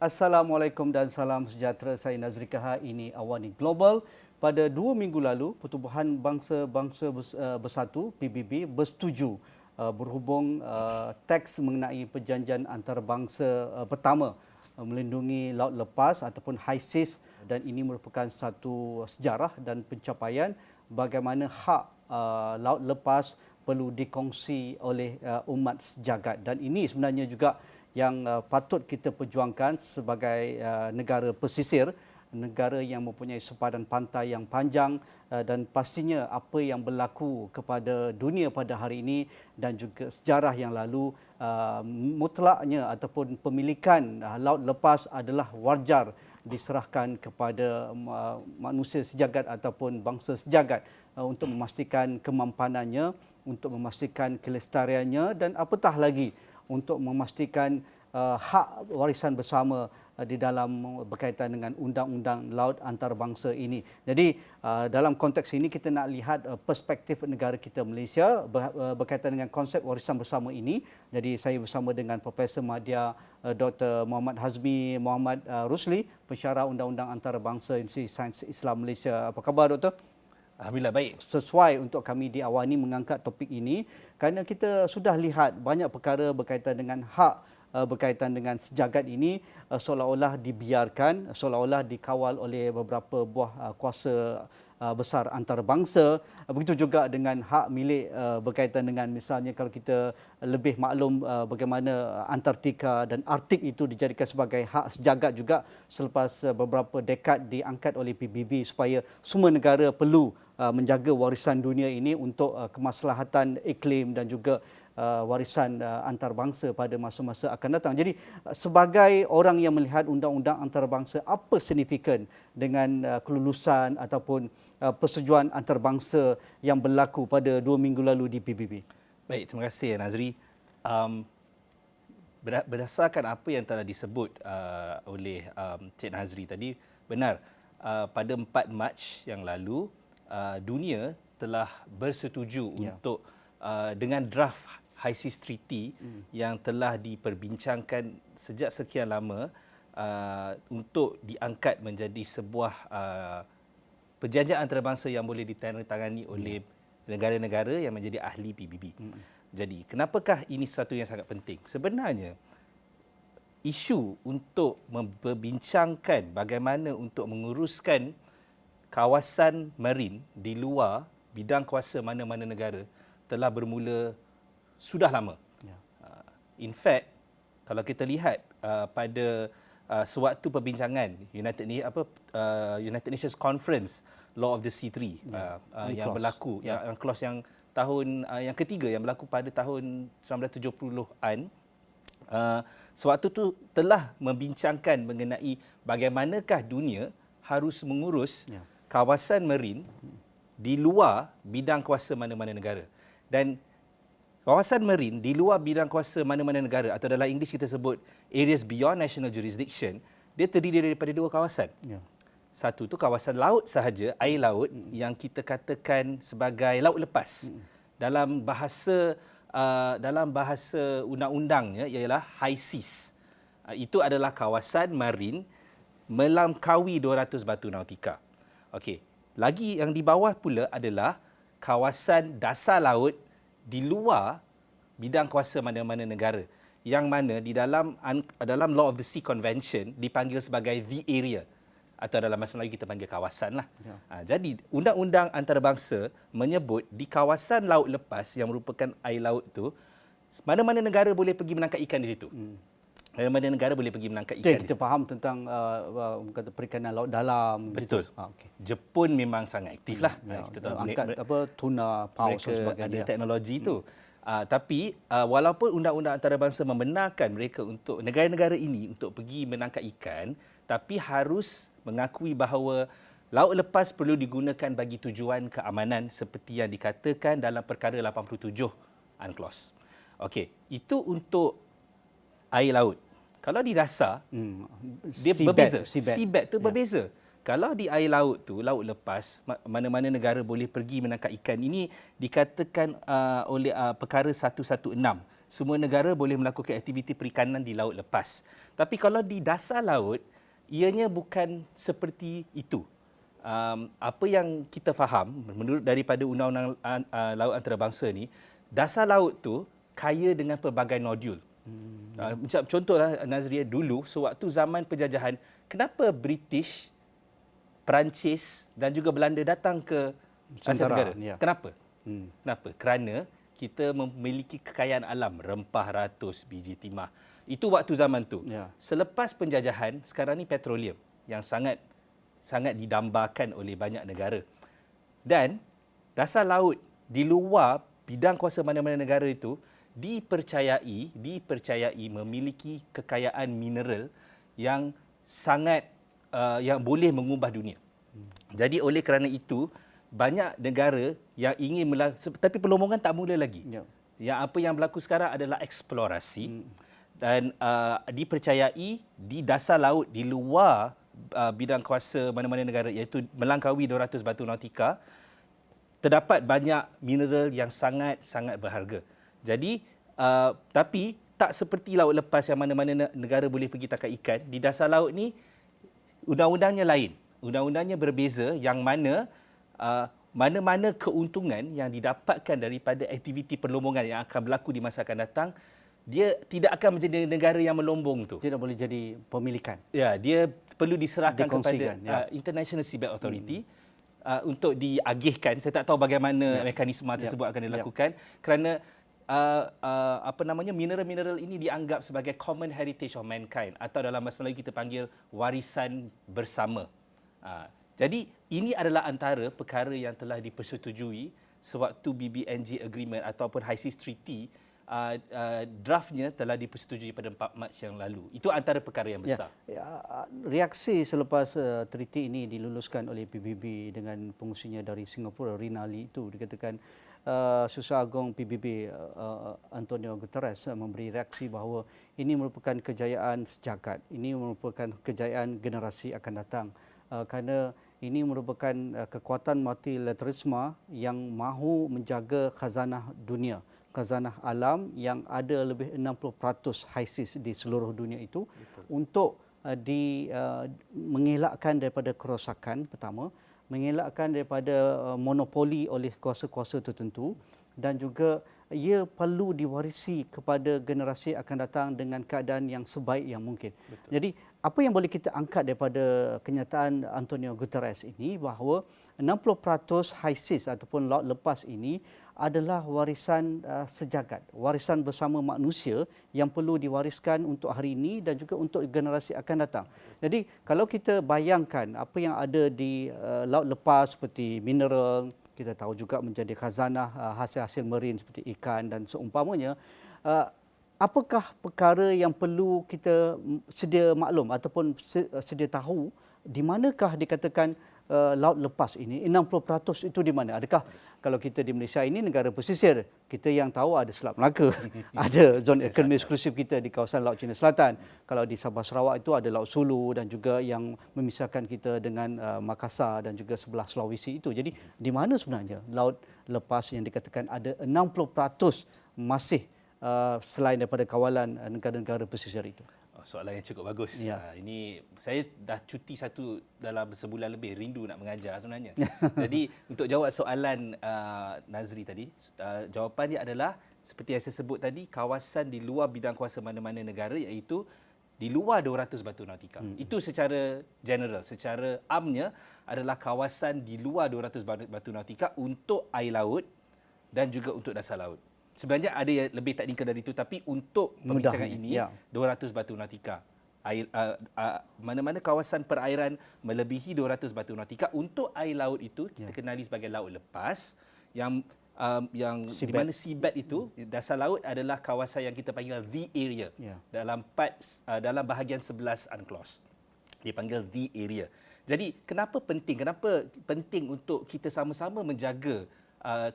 Assalamualaikum dan salam sejahtera. Saya Nazri Kahar, ini Awani Global. Pada 2 minggu lalu, Pertubuhan Bangsa-Bangsa Bersatu PBB bersetuju berhubung teks mengenai perjanjian antarabangsa pertama melindungi laut lepas ataupun high seas, dan ini merupakan satu sejarah dan pencapaian bagaimana hak laut lepas perlu dikongsi oleh umat sejagat, dan ini sebenarnya juga yang patut kita perjuangkan sebagai negara pesisir, negara yang mempunyai sepadan pantai yang panjang, dan pastinya apa yang berlaku kepada dunia pada hari ini dan juga sejarah yang lalu, mutlaknya ataupun pemilikan laut lepas adalah wajar diserahkan kepada manusia sejagat ataupun bangsa sejagat untuk memastikan kemampanannya, untuk memastikan kelestariannya, dan apatah lagi untuk memastikan hak warisan bersama di dalam berkaitan dengan undang-undang laut antarabangsa ini. Jadi dalam konteks ini kita nak lihat perspektif negara kita Malaysia berkaitan dengan konsep warisan bersama ini. Jadi saya bersama dengan Profesor Madya Dr. Muhammad Hazmi Muhammad Rusli, pensyarah undang-undang antarabangsa Institut Sains Islam Malaysia. Apa khabar, Doktor? Alhamdulillah baik. Sesuai untuk kami di Awani mengangkat topik ini kerana kita sudah lihat banyak perkara berkaitan dengan hak berkaitan dengan sejagat ini seolah-olah dibiarkan, seolah-olah dikawal oleh beberapa buah kuasa besar antarabangsa. Begitu juga dengan hak milik berkaitan dengan, misalnya kalau kita lebih maklum bagaimana Antartika dan Arktik itu dijadikan sebagai hak sejagat juga selepas beberapa dekad diangkat oleh PBB supaya semua negara perlu menjaga warisan dunia ini untuk kemaslahatan iklim dan juga warisan antarabangsa pada masa-masa akan datang. Jadi sebagai orang yang melihat undang-undang antarabangsa, apa signifikan dengan kelulusan ataupun persetujuan antarabangsa yang berlaku pada 2 minggu lalu di PBB? Baik, terima kasih Nazri. Berdasarkan apa yang telah disebut oleh Cik Nazri tadi, benar, pada 4 Mac yang lalu dunia telah bersetuju untuk dengan draft High Seas Treaty yang telah diperbincangkan sejak sekian lama untuk diangkat menjadi sebuah perjanjian antarabangsa yang boleh ditandatangani oleh negara-negara yang menjadi ahli PBB. Jadi, kenapakah ini sesuatu yang sangat penting? Sebenarnya, isu untuk memperbincangkan bagaimana untuk menguruskan kawasan marin di luar bidang kuasa mana-mana negara telah bermula sudah lama. In fact, kalau kita lihat pada sewaktu perbincangan United Nations Conference Law of the Sea 3 yang berlaku, yang clause yang tahun yang ketiga yang berlaku pada tahun 1970-an, sewaktu itu telah membincangkan mengenai bagaimanakah dunia harus mengurus kawasan marin di luar bidang kuasa mana-mana negara. Dan kawasan marin di luar bidang kuasa mana-mana negara, atau dalam English kita sebut areas beyond national jurisdiction, dia terdiri daripada 2 kawasan. Satu tu kawasan laut sahaja, air laut, yang kita katakan sebagai laut lepas. Dalam bahasa undang-undangnya ialah high seas. Itu adalah kawasan marin melampaui 200 batu nautika. Okey. Lagi yang di bawah pula adalah kawasan dasar laut di luar bidang kuasa mana-mana negara, yang mana di dalam Law of the Sea Convention dipanggil sebagai the area, atau dalam bahasa Melayu kita panggil kawasan lah. Jadi undang-undang antarabangsa menyebut di kawasan laut lepas yang merupakan air laut tu, mana-mana negara boleh pergi menangkap ikan di situ. Mana-mana negara boleh pergi menangkap ikan. Kita faham tentang perikanan laut dalam. Betul. Okay. Jepun memang sangat aktif lah. Kita tahu angkat tuna, paus dan sebagainya. Ada teknologi itu. Tapi walaupun undang-undang antarabangsa membenarkan mereka untuk negara-negara ini untuk pergi menangkap ikan, tapi harus mengakui bahawa laut lepas perlu digunakan bagi tujuan keamanan seperti yang dikatakan dalam perkara 87 UNCLOS. Okey, itu untuk air laut. Kalau di dasar, dia berbeza. Seabed tu berbeza. Kalau di air laut tu, laut lepas, mana-mana negara boleh pergi menangkap ikan. Ini dikatakan oleh perkara 116 semua negara boleh melakukan aktiviti perikanan di laut lepas. Tapi kalau di dasar laut, ianya bukan seperti itu. Apa yang kita faham menurut daripada Undang-Undang Laut Antarabangsa ni, dasar laut tu kaya dengan pelbagai nodul. Macam contohlah Nazria, dulu sewaktu zaman penjajahan, kenapa British, Perancis dan juga Belanda datang ke Asia Tenggara? Ya. Kenapa? Kenapa? Kerana kita memiliki kekayaan alam, rempah ratus, biji timah. Itu waktu zaman tu. Ya. Selepas penjajahan, sekarang ni petroleum yang sangat didambakan oleh banyak negara. Dan dasar laut di luar bidang kuasa mana-mana negara itu dipercayai memiliki kekayaan mineral yang sangat yang boleh mengubah dunia. Jadi oleh kerana itu, banyak negara yang ingin tapi pelombongan tak mula lagi. Ya. Yang apa yang berlaku sekarang adalah eksplorasi dan dipercayai di dasar laut di luar bidang kuasa mana-mana negara, iaitu melangkaui 200 batu nautika, terdapat banyak mineral yang sangat berharga. Jadi tapi tak seperti laut lepas yang mana-mana negara boleh pergi tangkap ikan. Di dasar laut ni undang-undangnya lain. Undang-undangnya berbeza, yang mana mana-mana keuntungan yang didapatkan daripada aktiviti perlombongan yang akan berlaku di masa akan datang, dia tidak akan menjadi negara yang melombong tu. Tidak boleh jadi pemilikan. Ya, dia perlu diserahkan kepada International Seabed Authority untuk diagihkan. Saya tak tahu bagaimana mekanisme tersebut akan dilakukan, kerana mineral-mineral ini dianggap sebagai common heritage of mankind, atau dalam bahasa Melayu kita panggil warisan bersama. Jadi ini adalah antara perkara yang telah dipersetujui sewaktu BBNJ Agreement ataupun High Seas Treaty, draftnya telah dipersetujui pada 4 Mac yang lalu. Itu antara perkara yang besar. Reaksi selepas treaty ini diluluskan oleh PBB dengan pengusinya dari Singapura, Rinaldi, itu dikatakan Susah Agong PBB Antonio Guterres memberi reaksi bahawa ini merupakan kejayaan sejagat. Ini merupakan kejayaan generasi akan datang. Kerana ini merupakan kekuatan multilateralisme yang mahu menjaga khazanah dunia, khazanah alam yang ada lebih 60% high seas di seluruh dunia itu. Betul. Untuk mengelakkan daripada kerosakan pertama, mengelakkan daripada monopoli oleh kuasa-kuasa tertentu, dan juga ia perlu diwarisi kepada generasi akan datang dengan keadaan yang sebaik yang mungkin. Betul. Jadi apa yang boleh kita angkat daripada kenyataan Antonio Guterres ini, bahawa 60% high seas ataupun laut lepas ini adalah warisan sejagat, warisan bersama manusia yang perlu diwariskan untuk hari ini dan juga untuk generasi akan datang. Jadi kalau kita bayangkan apa yang ada di laut lepas seperti mineral, kita tahu juga menjadi khazanah hasil-hasil marin seperti ikan dan seumpamanya, apakah perkara yang perlu kita sedia maklum ataupun sedia tahu, di manakah dikatakan laut lepas ini, 60% itu di mana? Adakah kalau kita di Malaysia ini negara pesisir, kita yang tahu ada Selat Melaka, ada zon ekonomi eksklusif kita di kawasan Laut Cina Selatan. Kalau di Sabah Sarawak itu ada Laut Sulu dan juga yang memisahkan kita dengan Makassar dan juga sebelah Sulawesi itu. Jadi di mana sebenarnya laut lepas yang dikatakan ada 60% masih selain daripada kawalan negara-negara pesisir itu? Soalan yang cukup bagus. Ya. Ini saya dah cuti dalam sebulan lebih, rindu nak mengajar sebenarnya. Jadi untuk jawab soalan Nazri tadi, jawapan dia adalah seperti yang saya sebut tadi, kawasan di luar bidang kuasa mana-mana negara, iaitu di luar 200 batu nautika. Itu secara general, secara amnya adalah kawasan di luar 200 batu nautika untuk air laut dan juga untuk dasar laut. Sebenarnya ada yang lebih teknikal dari itu, tapi untuk perbincangan ini, 200 batu nautika. Mana-mana kawasan perairan melebihi 200 batu nautika, untuk air laut itu kita kenali sebagai laut lepas, yang di mana seabed itu, dasar laut adalah kawasan yang kita panggil the area. Dalam bahagian 11 UNCLOS. Dipanggil the area. Jadi kenapa penting untuk kita sama-sama menjaga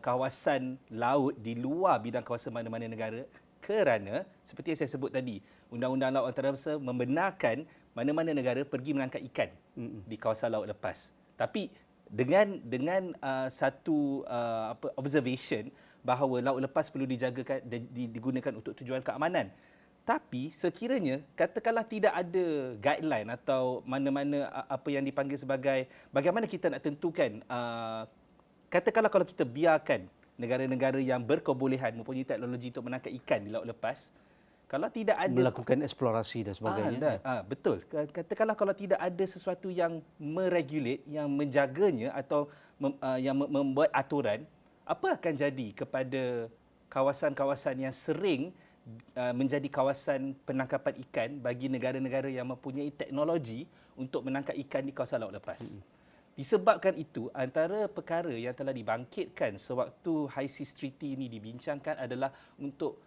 kawasan laut di luar bidang kawasan mana-mana negara? Kerana seperti yang saya sebut tadi, Undang-Undang Laut Antarabangsa membenarkan mana-mana negara pergi menangkap ikan di kawasan laut lepas. Tapi dengan satu observation bahawa laut lepas perlu digunakan untuk tujuan keamanan. Tapi sekiranya katakanlah tidak ada guideline atau mana-mana apa yang dipanggil sebagai bagaimana kita nak tentukan, katakanlah kalau kita biarkan negara-negara yang berkebolehan mempunyai teknologi untuk menangkap ikan di laut lepas, kalau tidak ada melakukan eksplorasi dan sebagainya. Betul. Katakanlah kalau tidak ada sesuatu yang meregulate, yang menjaganya atau yang membuat aturan, apa akan jadi kepada kawasan-kawasan yang sering menjadi kawasan penangkapan ikan bagi negara-negara yang mempunyai teknologi untuk menangkap ikan di kawasan laut lepas. Disebabkan itu, antara perkara yang telah dibangkitkan sewaktu High Seas Treaty ini dibincangkan adalah untuk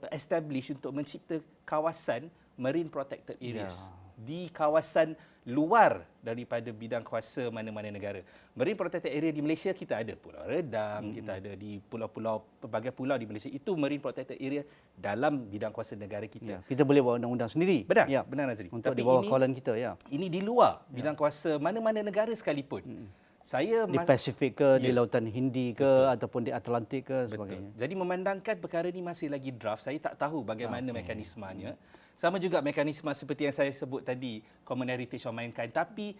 establish, untuk mencipta kawasan marine protected areas di kawasan luar daripada bidang kuasa mana-mana negara. Marine protected area di Malaysia kita ada Pulau Redang, kita ada di pulau-pulau, pelbagai pulau di Malaysia, itu marine protected area dalam bidang kuasa negara kita. Kita boleh buat undang-undang sendiri. Benar, benar Nazri. Untuk di bawah kawalan kita, Ini di luar bidang kuasa mana-mana negara sekalipun. Saya di Pasifik ke, di Lautan Hindi ke, ataupun di Atlantik ke, sebagainya. Jadi memandangkan perkara ini masih lagi draft, saya tak tahu bagaimana mekanismenya. Sama juga mekanisme seperti yang saya sebut tadi, Common Heritage of Mankind. Tapi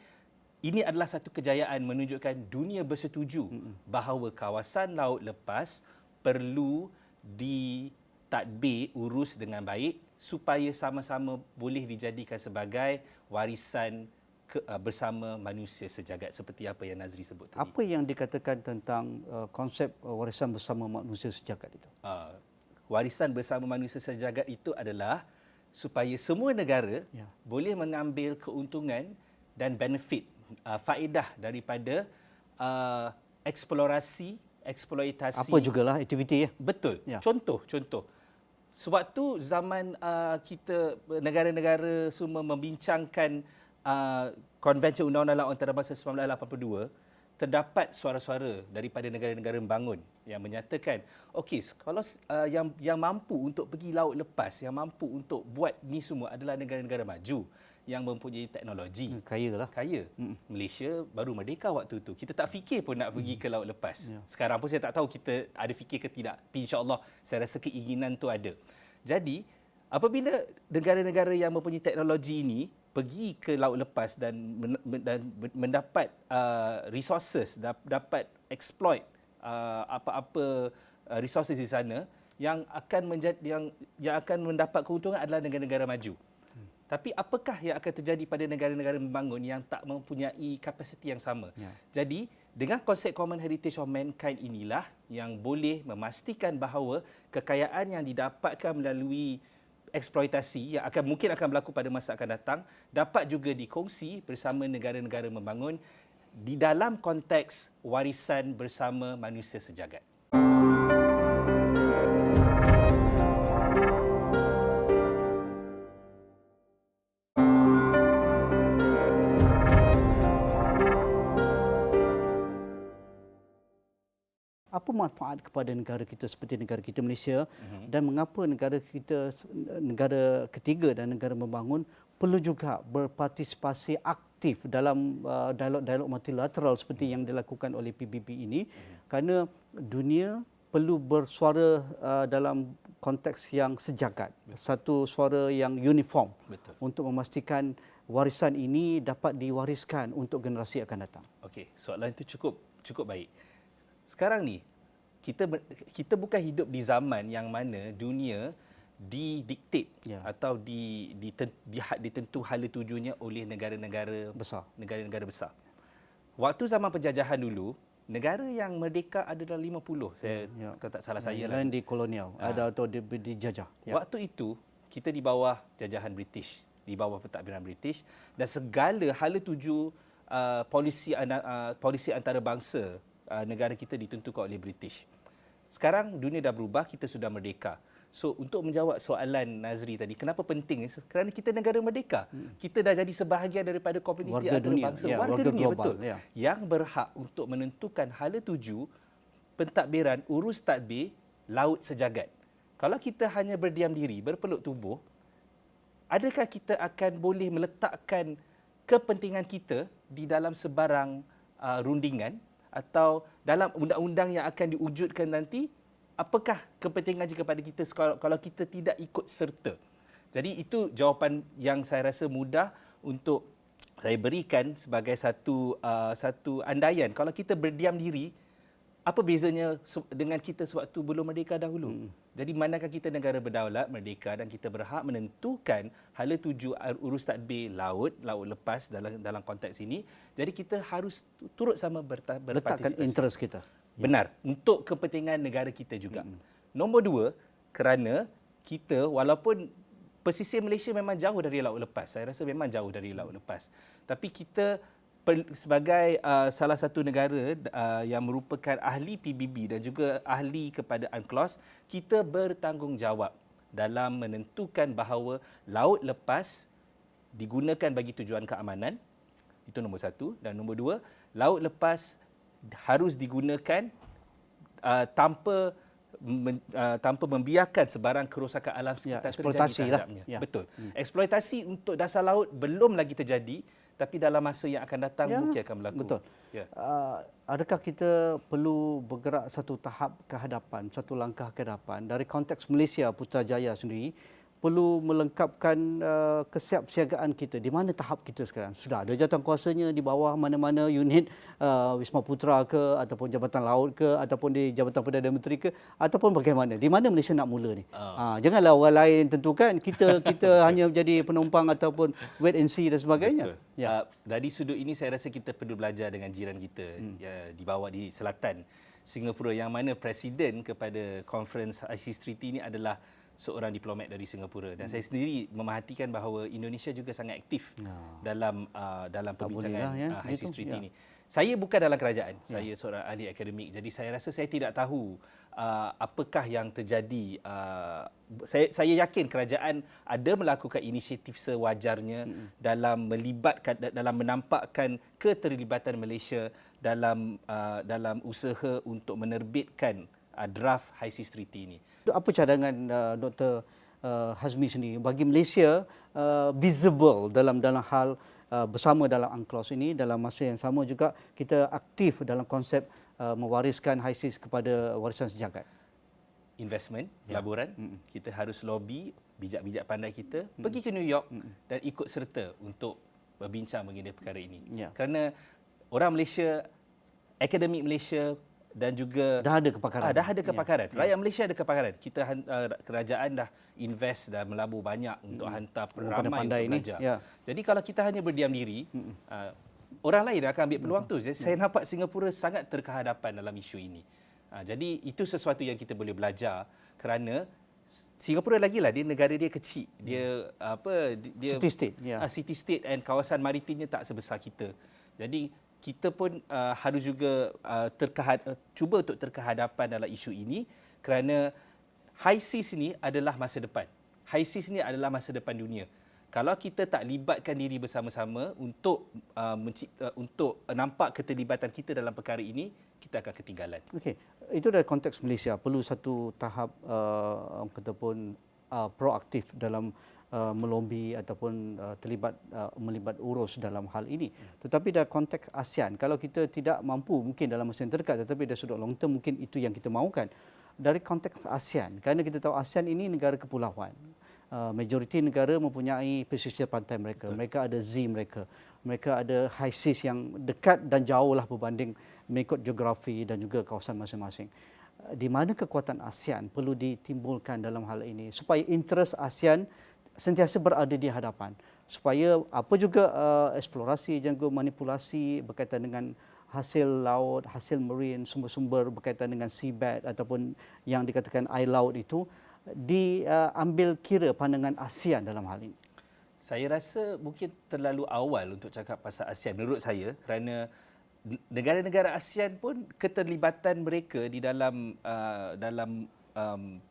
ini adalah satu kejayaan menunjukkan dunia bersetuju bahawa kawasan laut lepas perlu ditadbir, urus dengan baik supaya sama-sama boleh dijadikan sebagai warisan bersama manusia sejagat, seperti apa yang Nazri sebut tadi. Apa yang dikatakan tentang konsep warisan bersama manusia sejagat itu? Warisan bersama manusia sejagat itu adalah supaya semua negara boleh mengambil keuntungan dan benefit, faedah daripada eksplorasi, eksploitasi. Apa jugalah aktiviti ya? Betul. Contoh. Sewaktu zaman kita, negara-negara semua membincangkan Konvensyen Undang-Undang Laut Antarabangsa 1982, terdapat suara-suara daripada negara-negara membangun yang menyatakan, okey, kalau yang mampu untuk pergi laut lepas, yang mampu untuk buat ni semua adalah negara-negara maju yang mempunyai teknologi. Kaya. Malaysia baru merdeka waktu tu. Kita tak fikir pun nak pergi ke laut lepas. Sekarang pun saya tak tahu kita ada fikir ke tidak. Tapi insya-Allah saya rasa keinginan tu ada. Jadi, apabila negara-negara yang mempunyai teknologi ini pergi ke laut lepas dan mendapat resources, dapat exploit apa-apa resources di sana, yang akan mendapat keuntungan adalah negara-negara maju. Tapi apakah yang akan terjadi pada negara-negara membangun yang tak mempunyai kapasiti yang sama? Jadi, dengan konsep Common Heritage of Mankind inilah yang boleh memastikan bahawa kekayaan yang didapatkan melalui eksploitasi yang mungkin akan berlaku pada masa akan datang dapat juga dikongsi bersama negara-negara membangun di dalam konteks warisan bersama manusia sejagat. Apa manfaat kepada negara kita seperti negara kita Malaysia dan mengapa negara kita, negara ketiga dan negara membangun perlu juga berpartisipasi aktif dalam dialog-dialog multilateral seperti yang dilakukan oleh PBB ini, kerana dunia perlu bersuara dalam konteks yang sejagat, satu suara yang uniform. Untuk memastikan warisan ini dapat diwariskan untuk generasi akan datang. Okey, soalan itu cukup baik. Sekarang ni kita bukan hidup di zaman yang mana dunia didiktit atau ditentu hala tujunya oleh negara-negara besar. Waktu zaman penjajahan dulu, negara yang merdeka adalah 50, kalau tak salah saya lah. Lain di kolonial atau dijajah. Waktu itu kita di bawah jajahan British, di bawah pentadbiran British, dan segala hala tuju polisi antarabangsa negara kita ditentukan oleh British. Sekarang dunia dah berubah, kita sudah merdeka. So untuk menjawab soalan Nazri tadi, kenapa penting? Kerana kita negara merdeka. Kita dah jadi sebahagian daripada komuniti antarabangsa, warga dunia global, betul. Yang berhak untuk menentukan hala tuju pentadbiran urus tadbir laut sejagat. Kalau kita hanya berdiam diri, berpeluk tubuh, adakah kita akan boleh meletakkan kepentingan kita di dalam sebarang rundingan atau dalam undang-undang yang akan diwujudkan nanti, apakah kepentingan kepada kita kalau kita tidak ikut serta? Jadi itu jawapan yang saya rasa mudah untuk saya berikan sebagai satu andaian. Kalau kita berdiam diri, apa bezanya dengan kita sewaktu belum merdeka dahulu? Jadi manakah kita negara berdaulat, merdeka dan kita berhak menentukan hala tuju urus tadbir laut lepas dalam konteks ini. Jadi kita harus turut sama berpartisipasi. Letakkan interest kita. Benar, untuk kepentingan negara kita juga. Nombor dua, kerana kita walaupun pesisir Malaysia memang jauh dari laut lepas. Saya rasa memang jauh dari laut lepas. Tapi kita sebagai salah satu negara yang merupakan ahli PBB dan juga ahli kepada UNCLOS, kita bertanggungjawab dalam menentukan bahawa laut lepas digunakan bagi tujuan keamanan. Itu nombor satu. Dan nombor dua, laut lepas harus digunakan tanpa membiarkan sebarang kerosakan alam sekitar eksploitasi terjadi terhadapnya. lah. Betul. Eksploitasi untuk dasar laut belum lagi terjadi, tapi dalam masa yang akan datang mungkin akan berlaku. Betul. Adakah kita perlu bergerak satu tahap ke hadapan, satu langkah ke hadapan dari konteks Malaysia Putrajaya sendiri, perlu melengkapkan kesiapsiagaan kita. Di mana tahap kita sekarang? Sudah ada jawatankuasanya di bawah mana-mana unit Wisma Putra ke, ataupun Jabatan Laut ke, ataupun di Jabatan Perdana Menteri ke, ataupun bagaimana? Di mana Malaysia nak mula ni? Janganlah orang lain tentukan. Kita hanya menjadi penumpang ataupun wait and see dan sebagainya. Dari sudut ini saya rasa kita perlu belajar dengan jiran kita di bawah di selatan Singapura, yang mana presiden kepada conference ISIS Treaty ini adalah seorang diplomat dari Singapura, dan saya sendiri memerhatikan bahawa Indonesia juga sangat aktif dalam perbincangan ISIS Treaty ini. Saya bukan dalam kerajaan, saya seorang ahli akademik, jadi saya rasa saya tidak tahu apakah yang terjadi. Saya yakin kerajaan ada melakukan inisiatif sewajarnya dalam menampakkan keterlibatan Malaysia dalam usaha untuk menerbitkan draft ISIS Treaty ini. Apa cadangan Dr. Hazmi sendiri bagi Malaysia visible dalam hal bersama dalam UNCLOS ini, dalam masa yang sama juga kita aktif dalam konsep mewariskan ISIS kepada warisan sejagat? Investment, pelaburan, kita harus lobby bijak-bijak pandai kita pergi ke New York dan ikut serta untuk berbincang mengenai perkara ini. Kerana orang Malaysia, akademik Malaysia dan juga dah ada kepakaran. Dah ada kepakaran. Rakyat Malaysia ada kepakaran. Kerajaan dah invest dan melabur banyak untuk hantar ramai untuk belajar. Jadi kalau kita hanya berdiam diri, orang lain akan ambil peluang tu. Jadi saya nampak Singapura sangat terkehadapan dalam isu ini. Jadi itu sesuatu yang kita boleh belajar, kerana Singapura lagilah dia negara dia kecil. Dia city state. City state dan kawasan maritimnya tak sebesar kita. Jadi kita pun harus juga cuba untuk terkehadapan dalam isu ini, kerana ISIS ini adalah masa depan. ISIS ini adalah masa depan dunia. Kalau kita tak libatkan diri bersama-sama untuk nampak keterlibatan kita dalam perkara ini, kita akan ketinggalan. Okey, itu dari konteks Malaysia. Perlu satu tahap proaktif dalam melobi ataupun melibat urus dalam hal ini. Tetapi dalam konteks ASEAN, kalau kita tidak mampu mungkin dalam masa yang terdekat, tetapi dari sudut long term mungkin itu yang kita mahukan. Dari konteks ASEAN, kerana kita tahu ASEAN ini negara kepulauan. Majoriti negara mempunyai pesisir pantai mereka. Betul. Mereka ada Z mereka. Mereka ada ISIS yang dekat dan jauhlah berbanding mengikut geografi dan juga kawasan masing-masing. Di mana kekuatan ASEAN perlu ditimbulkan dalam hal ini supaya interest ASEAN sentiasa berada di hadapan, supaya apa juga eksplorasi dan juga manipulasi berkaitan dengan hasil laut, hasil marine, sumber-sumber berkaitan dengan seabed ataupun yang dikatakan air laut itu diambil kira pandangan ASEAN dalam hal ini. Saya rasa mungkin terlalu awal untuk cakap pasal ASEAN menurut saya, kerana negara-negara ASEAN pun keterlibatan mereka di dalam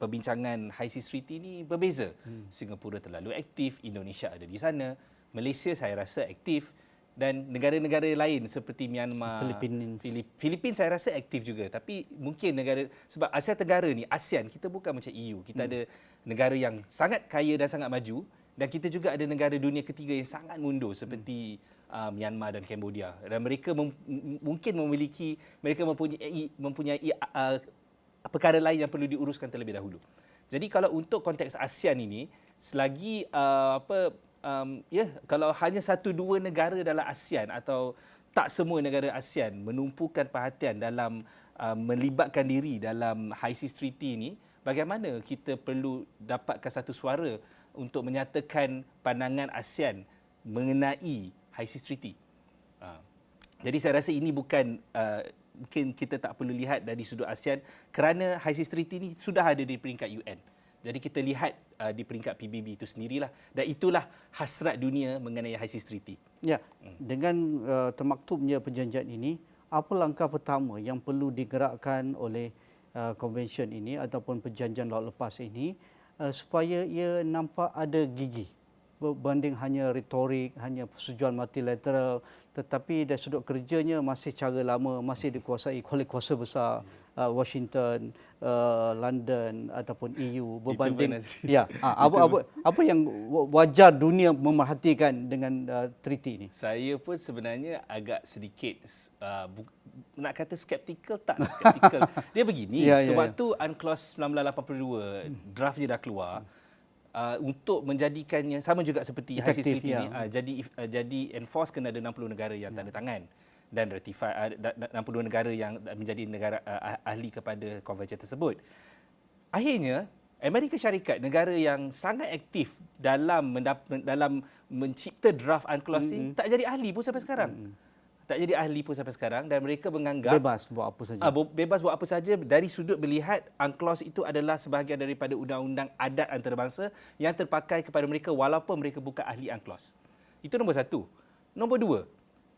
perbincangan ISIS Treaty ini berbeza. Singapura terlalu aktif, Indonesia ada di sana, Malaysia saya rasa aktif, dan negara-negara lain seperti Myanmar, Filipina saya rasa aktif juga. Tapi mungkin sebab Asia Tenggara ni, ASEAN, kita bukan macam EU. Kita ada negara yang sangat kaya dan sangat maju, dan kita juga ada negara dunia ketiga yang sangat mundur seperti Myanmar dan Cambodia, dan mereka mungkin mereka mempunyai perkara lain yang perlu diuruskan terlebih dahulu. Jadi kalau untuk konteks ASEAN ini, selagi kalau hanya 1-2 negara dalam ASEAN atau tak semua negara ASEAN menumpukan perhatian dalam melibatkan diri dalam HICIS Treaty ini, bagaimana kita perlu dapatkan satu suara untuk menyatakan pandangan ASEAN mengenai HICIS Treaty. Jadi saya rasa ini bukan mungkin kita tak perlu lihat dari sudut ASEAN, kerana HICIS Treaty ini sudah ada di peringkat UN. Jadi kita lihat di peringkat PBB itu sendirilah, dan itulah hasrat dunia mengenai HICIS Treaty. Ya, dengan termaktubnya perjanjian ini, apa langkah pertama yang perlu digerakkan oleh convention ini ataupun perjanjian laut lepas ini supaya ia nampak ada gigi berbanding hanya retorik, hanya persetujuan multilateral, tetapi dari sudut kerjanya masih cara lama, masih dikuasai oleh kuasa besar Washington, London ataupun EU berbanding apa yang wajar dunia memerhatikan dengan treaty ini? Saya pun sebenarnya agak sedikit nak kata skeptikal, tak skeptikal. Dia begini, sewaktu UNCLOS 1982 draftnya dah keluar, untuk menjadikannya sama juga seperti HICIS Treaty ini, jadi enforce kena ada 60 negara yang tanda tangan dan ratify 62 negara yang menjadi negara ahli kepada konvensyen tersebut. Akhirnya Amerika Syarikat, negara yang sangat aktif dalam mencipta draft UNCLOS ini, tak jadi ahli pun sampai sekarang. Tak jadi ahli pun sampai sekarang, dan mereka menganggap bebas buat apa saja. Bebas buat apa saja. Dari sudut melihat UNCLOS itu adalah sebahagian daripada undang-undang adat antarabangsa yang terpakai kepada mereka walaupun mereka bukan ahli UNCLOS. Itu nombor satu. Nombor dua,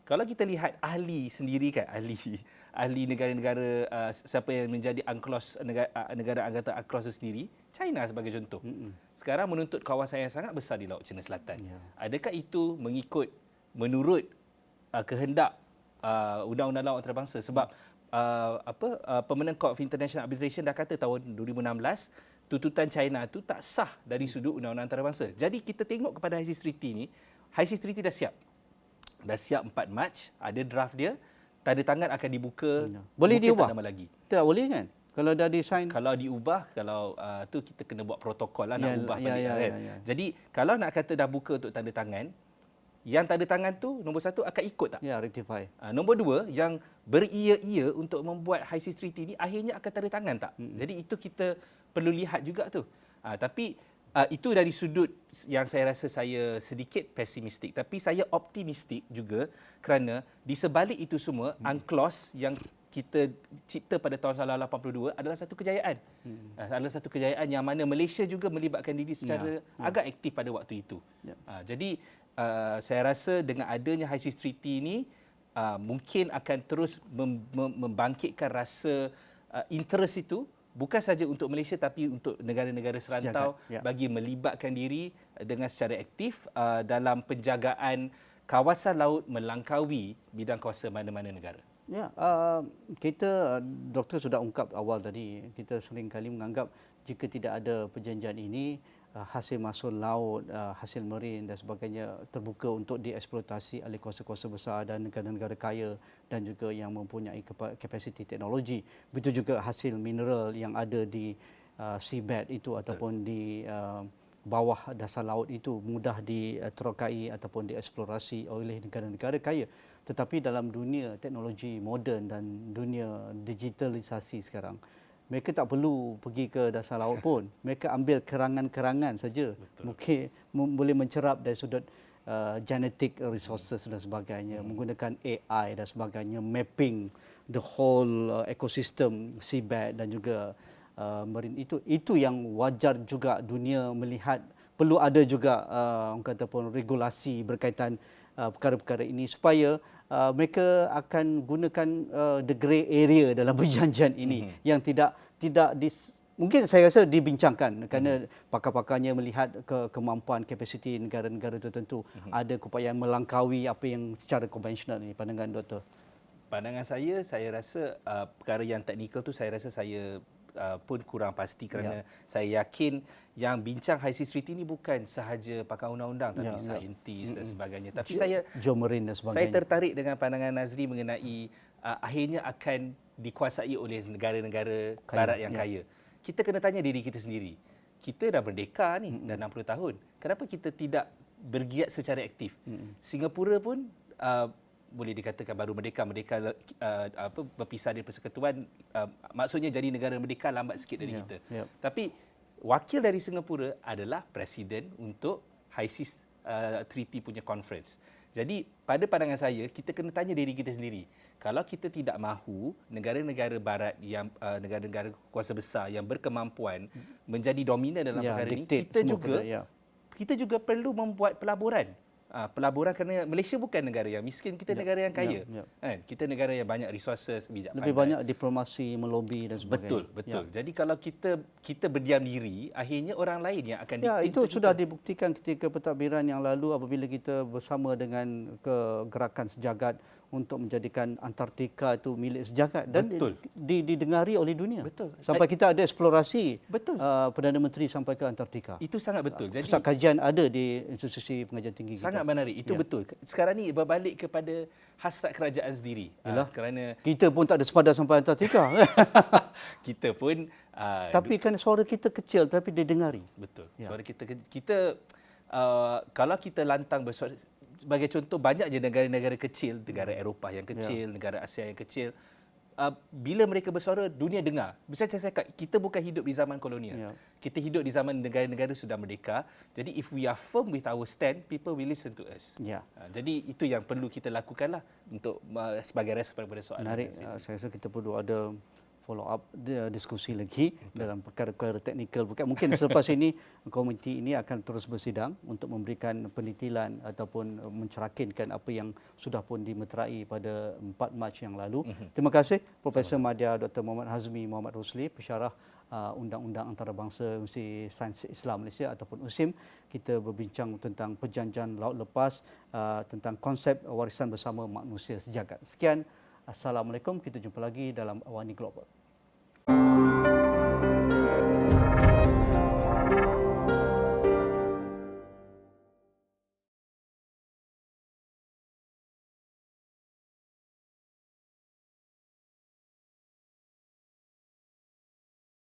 kalau kita lihat ahli sendiri kan, ahli negara-negara siapa yang menjadi UNCLOS, negara anggota UNCLOS itu sendiri, China sebagai contoh. Sekarang menuntut kawasan yang sangat besar di Laut Cina Selatan. Adakah itu menurut kehendak undang-undang laut antarabangsa? Sebab Permanent Court of International Arbitration dah kata tahun 2016 tuntutan China tu tak sah dari sudut undang-undang antarabangsa. Jadi kita tengok kepada HICIS Treaty ni, HICIS Treaty dah siap. Dah siap 4 Mac, ada draft dia, tanda tangan akan dibuka. Boleh diubah? Tak lama lagi. Tak boleh kan? Kalau dah design. Kalau diubah, tu kita kena buat protokol lah nak ubah balik kan. Jadi kalau nak kata dah buka untuk tanda tangan, yang tanda tangan tu nombor satu akan ikut tak? Ya, rectify. Nombor dua, yang beria-ia untuk membuat HICIS Treaty ni akhirnya akan tanda tangan tak? Jadi itu kita perlu lihat juga tu. Tapi itu dari sudut yang saya rasa saya sedikit pesimistik, tapi saya optimistik juga kerana di sebalik itu semua UNCLOS yang kita cipta pada tahun 1982 adalah satu kejayaan. Adalah satu kejayaan yang mana Malaysia juga melibatkan diri secara agak aktif pada waktu itu. Jadi saya rasa dengan adanya HICIS Treaty ini mungkin akan terus membangkitkan rasa interest itu, bukan saja untuk Malaysia tapi untuk negara-negara serantau bagi melibatkan diri dengan secara aktif dalam penjagaan kawasan laut melangkaui bidang kuasa mana-mana negara. Ya, kita doktor sudah ungkap awal tadi, kita sering kali menganggap jika tidak ada perjanjian ini, hasil masuk laut, hasil marin dan sebagainya terbuka untuk dieksploitasi oleh kuasa-kuasa besar dan negara-negara kaya dan juga yang mempunyai kapasiti teknologi. Begitu juga hasil mineral yang ada di seabed itu ataupun di bawah dasar laut itu mudah diterokai ataupun dieksplorasi oleh negara-negara kaya. Tetapi dalam dunia teknologi moden dan dunia digitalisasi sekarang, mereka tak perlu pergi ke dasar laut pun. Mereka ambil kerangan-kerangan saja. Mungkin boleh mencerap dari sudut genetic resources dan sebagainya, menggunakan AI dan sebagainya, mapping the whole ecosystem seabed dan juga marine itu. Itu yang wajar juga dunia melihat. Perlu ada juga orang kata pun regulasi berkaitan perkara-perkara ini supaya mereka akan gunakan the grey area dalam perjanjian ini yang tidak mungkin saya rasa dibincangkan kerana pakar-pakarnya melihat kemampuan kapasiti negara-negara tertentu ada keupayaan melangkaui apa yang secara konvensional ini. Pandangan doktor? Pandangan saya rasa perkara yang teknikal tu saya rasa saya pun kurang pasti kerana saya yakin yang bincang HISIS Treaty ini bukan sahaja pakar undang-undang tapi saintis dan sebagainya. Tapi Jomerin dan saya sebagainya. tertarik dengan pandangan Nazri mengenai akhirnya akan dikuasai oleh negara-negara barat yang kaya. Kita kena tanya diri kita sendiri. Kita dah merdeka ni, dah 60 tahun. Kenapa kita tidak bergiat secara aktif? Singapura pun boleh dikatakan baru merdeka berpisah dari persekutuan, maksudnya jadi negara merdeka lambat sikit dari kita. Tapi wakil dari Singapura adalah presiden untuk HISIS Treaty punya conference. Jadi pada pandangan saya, kita kena tanya diri kita sendiri. Kalau kita tidak mahu negara-negara barat yang negara-negara kuasa besar yang berkemampuan menjadi dominan dalam perkara ini, kita juga perlu membuat pelaburan. Pelaburan kerana Malaysia bukan negara yang miskin, kita negara yang kaya. Kan? Kita negara yang banyak resources, bijak lebih banyak diplomasi, melobi dan sebagainya. Betul. Jadi kalau kita berdiam diri, akhirnya orang lain yang akan itu sudah dibuktikan ketika pentadbiran yang lalu apabila kita bersama dengan gerakan sejagat untuk menjadikan Antartika itu milik sejagat dan didengari oleh dunia. Sampai kita ada eksplorasi. Perdana Menteri sampai ke Antartika. Itu sangat betul. Jadi pusat kajian ada di institusi pengajian tinggi kita. Sangat menarik. Itu betul. Sekarang ni berbalik kepada hasrat kerajaan sendiri. Kerana kita pun tak ada sepadan sampai Antartika. Kita pun tapi kan suara kita kecil tapi didengari. Betul. Suara kita kalau kita lantang bersuara, sebagai contoh, banyak je negara-negara kecil, negara Eropah yang kecil, negara Asia yang kecil, bila mereka bersuara, dunia dengar. Bisa saya cakap, kita bukan hidup di zaman kolonial. Kita hidup di zaman negara-negara sudah merdeka. Jadi if we are firm with our stand, people will listen to us. Jadi itu yang perlu kita lakukanlah untuk sebagai respon pada soalan. Menarik. Saya rasa kita perlu ada follow up diskusi lagi dalam perkara-perkara teknikal. Mungkin selepas ini komiti ini akan terus bersidang untuk memberikan pendetilan ataupun mencerakinkan apa yang sudah pun dimeterai pada 4 Mac yang lalu. Terima kasih Profesor Madya Dr. Muhammad Hazmi Muhammad Rosli, pensyarah Undang-Undang Antarabangsa Universiti Sains Islam Malaysia ataupun USIM. Kita berbincang tentang perjanjian laut lepas, tentang konsep warisan bersama manusia sejagat. Sekian. Assalamualaikum. Kita jumpa lagi dalam Awani Global.